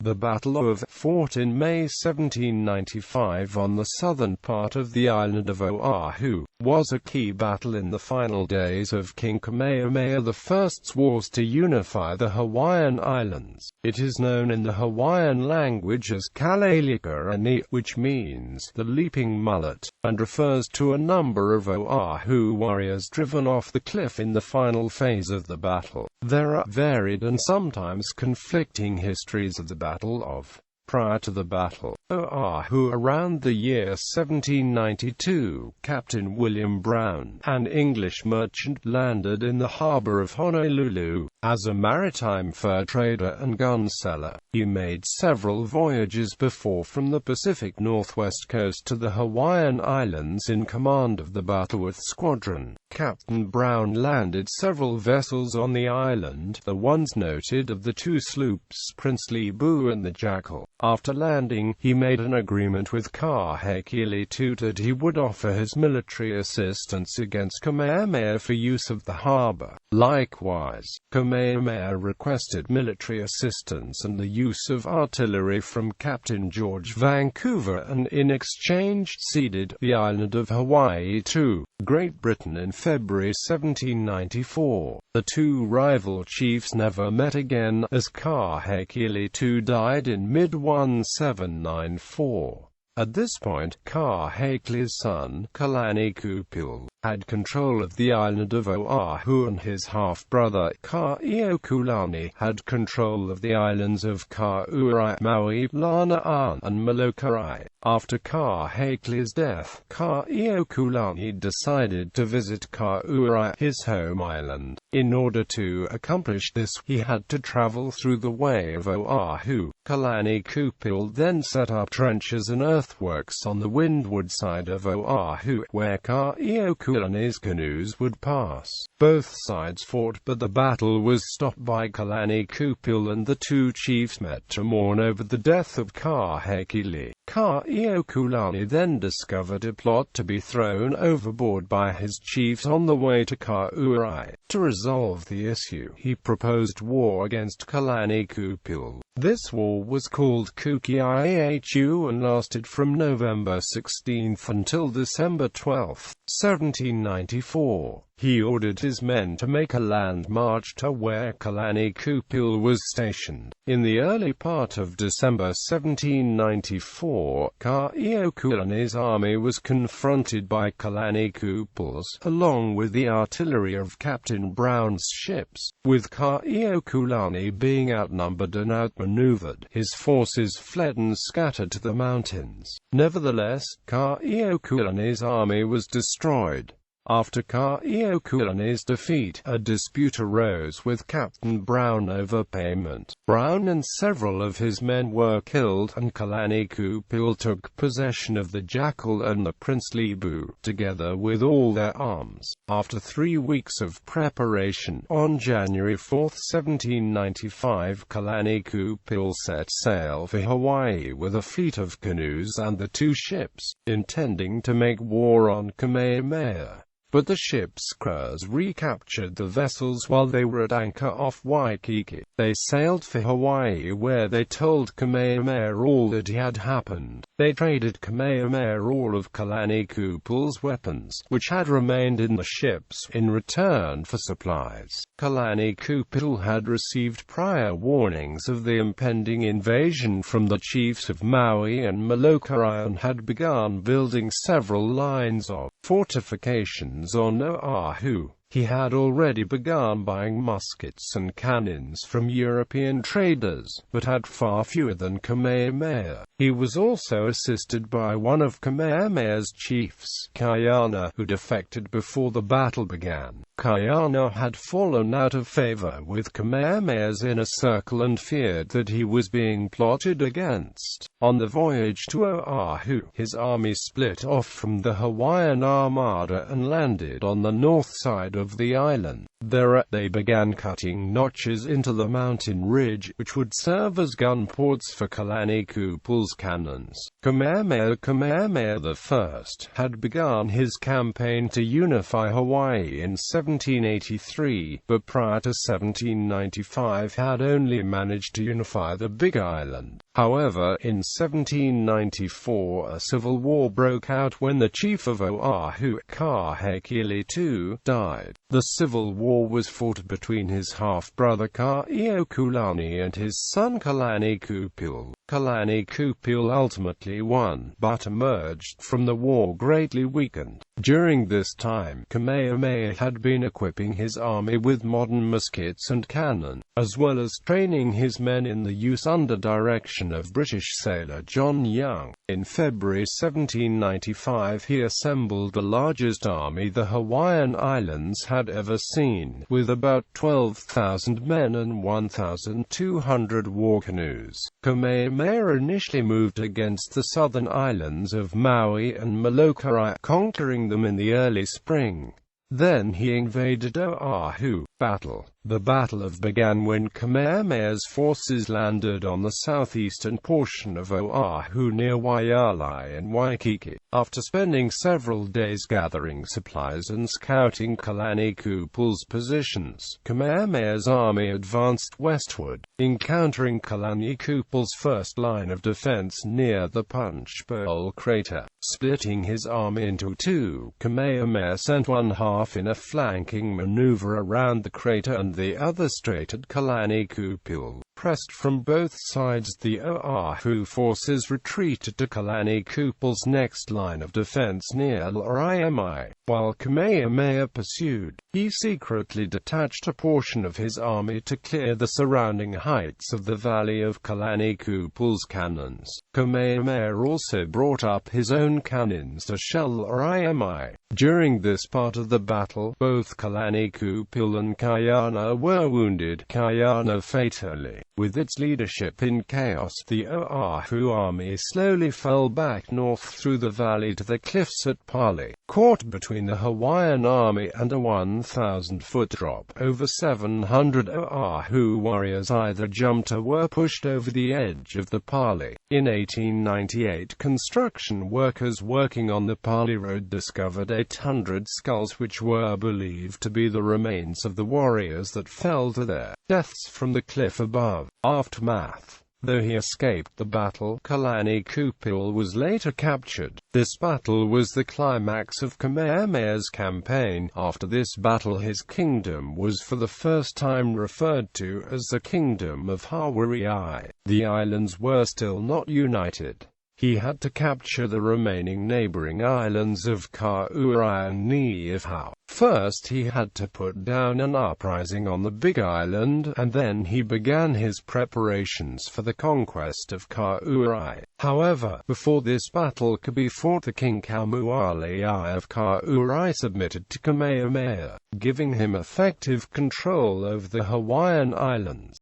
The Battle of fought in May 1795 on the southern part of the island of Oahu, was a key battle in the final days of King Kamehameha I's wars to unify the Hawaiian Islands. It is known in the Hawaiian language as Kalelekaʻanae, which means the leaping mullet, and refers to a number of Oahu warriors driven off the cliff in the final phase of the battle. There are varied and sometimes conflicting histories of the Battle of. Prior to the battle, Oahu, around the year 1792, Captain William Brown, an English merchant, landed in the harbor of Honolulu. As a maritime fur trader and gun seller, he made several voyages before from the Pacific Northwest coast to the Hawaiian Islands in command of the Battlewith Squadron. Captain Brown landed several vessels on the island, the ones noted of the two sloops Princely Boo and the Jackal. After landing, he made an agreement with Kahekili II that he would offer his military assistance against Kamehameha for use of the harbor. Likewise, Kamehameha requested military assistance and the use of artillery from Captain George Vancouver, and in exchange ceded the island of Hawaii to Great Britain in February 1794. The two rival chiefs never met again, as Kahekili II died in mid-1794. At this point, Kahekili's son, Kalelekaʻanae, had control of the island of Oahu, and his half-brother, Kaʻanae, had control of the islands of Kauai, Maui, Lanai, and Molokai. After Kahekili's death, Kaʻanae decided to visit Kauai, his home island. In order to accomplish this, he had to travel through the Way of Oahu. Kalelekaʻanae then set up trenches and earthworks on the windward side of Oahu, where Kaʻanae's canoes would pass. Both sides fought, but the battle was stopped by Kalelekaʻanae, and the two chiefs met to mourn over the death of Kahekili. Kaʻanae then discovered a plot to be thrown overboard by his chiefs on the way to Kauai. To resolve the issue, he proposed war against Kalelekaʻanae. This war was called Kukiaihu and lasted from November 16 until December 12, 1794. He ordered his men to make a land march to where Kalelekaʻanae was stationed. In the early part of December 1794, Kaʻanae's army was confronted by Kalelekaʻanae's, along with the artillery of Captain Brown's ships. With Kaʻanae being outnumbered and outmaneuvered, his forces fled and scattered to the mountains. Nevertheless, Kaʻanae's army was destroyed. After Kaʻanae's defeat, a dispute arose with Captain Brown over payment. Brown and several of his men were killed, and Kalelekaʻanae took possession of the Jackal and the Princely Boo, together with all their arms. After 3 weeks of preparation, on January 4, 1795, Kalelekaʻanae set sail for Hawaii with a fleet of canoes and the two ships, intending to make war on Kamehameha. But the ship's crews recaptured the vessels while they were at anchor off Waikiki. They sailed for Hawaii, where they told Kamehameha all that had happened. They traded Kamehameha all of Kalelekaʻanae's weapons, which had remained in the ships, in return for supplies. Kalelekaʻanae had received prior warnings of the impending invasion from the chiefs of Maui and Molokai, and had begun building several lines of fortifications on Oahu. He had already begun buying muskets and cannons from European traders, but had far fewer than Kamehameha. He was also assisted by one of Kamehameha's chiefs, Kaiana, who defected before the battle began. Kaiana had fallen out of favor with Kamehameha's inner circle and feared that he was being plotted against. On the voyage to Oahu, his army split off from the Hawaiian Armada and landed on the north side of the island. There they began cutting notches into the mountain ridge, which would serve as gun ports for Kalani Kupul's cannons. Kamehameha I had begun his campaign to unify Hawaii in 1783, but prior to 1795 had only managed to unify the Big Island. However, in 1794 a civil war broke out when the chief of Oahu, Kamehameha II, died. The civil war was fought between his half-brother Kaʻeokulani and his son Kalani Kupul. Kalani Kupul ultimately won, but emerged from the war greatly weakened. During this time, Kamehameha had been equipping his army with modern muskets and cannon, as well as training his men in the use under direction of British sailor John Young. In February 1795 he assembled the largest army the Hawaiian Islands had ever seen, with about 12,000 men and 1,200 war canoes. Kamehameha initially moved against the southern islands of Maui and Molokai, conquering them in the early spring. Then he invaded Oahu. The Battle began when Kamehameha's forces landed on the southeastern portion of Oahu near Waialae and Waikiki. After spending several days gathering supplies and scouting Kalani Kupul's positions, Kamehameha's army advanced westward, encountering Kalani Kupul's first line of defense near the Punch Bowl crater. Splitting his army into two, Kamehameha sent one half in a flanking maneuver around the crater and the other straight at Kalani Kupul. Pressed from both sides, the Oahu forces retreated to Kalani Kupul's next line of defense near Laramai. While Kamehameha pursued, he secretly detached a portion of his army to clear the surrounding heights of the valley of Kalani Kupul's cannons. Kamehameha also brought up his own cannons to shell Laramai. During this part of the battle, both Kalani Kupul and Kaiana were wounded, Kaiana fatally. With its leadership in chaos, the Oahu army slowly fell back north through the valley to the cliffs at Pali. Caught between the Hawaiian army and a 1,000-foot drop, over 700 Oahu warriors either jumped or were pushed over the edge of the Pali. In 1898, construction workers working on the Pali Road discovered 800 skulls which were believed to be the remains of the warriors that fell to their deaths from the cliff above. Aftermath. Though he escaped the battle, Kalani Kupul was later captured. This battle was the climax of Kamehameha's campaign. After this battle his kingdom was for the first time referred to as the Kingdom of Hawaii. The islands were still not united. He had to capture the remaining neighboring islands of Kauai and Niihau. First he had to put down an uprising on the Big Island, and then he began his preparations for the conquest of Kauai. However, before this battle could be fought, the King Kamehameha I of Kauai submitted to Kamehameha, giving him effective control over the Hawaiian Islands.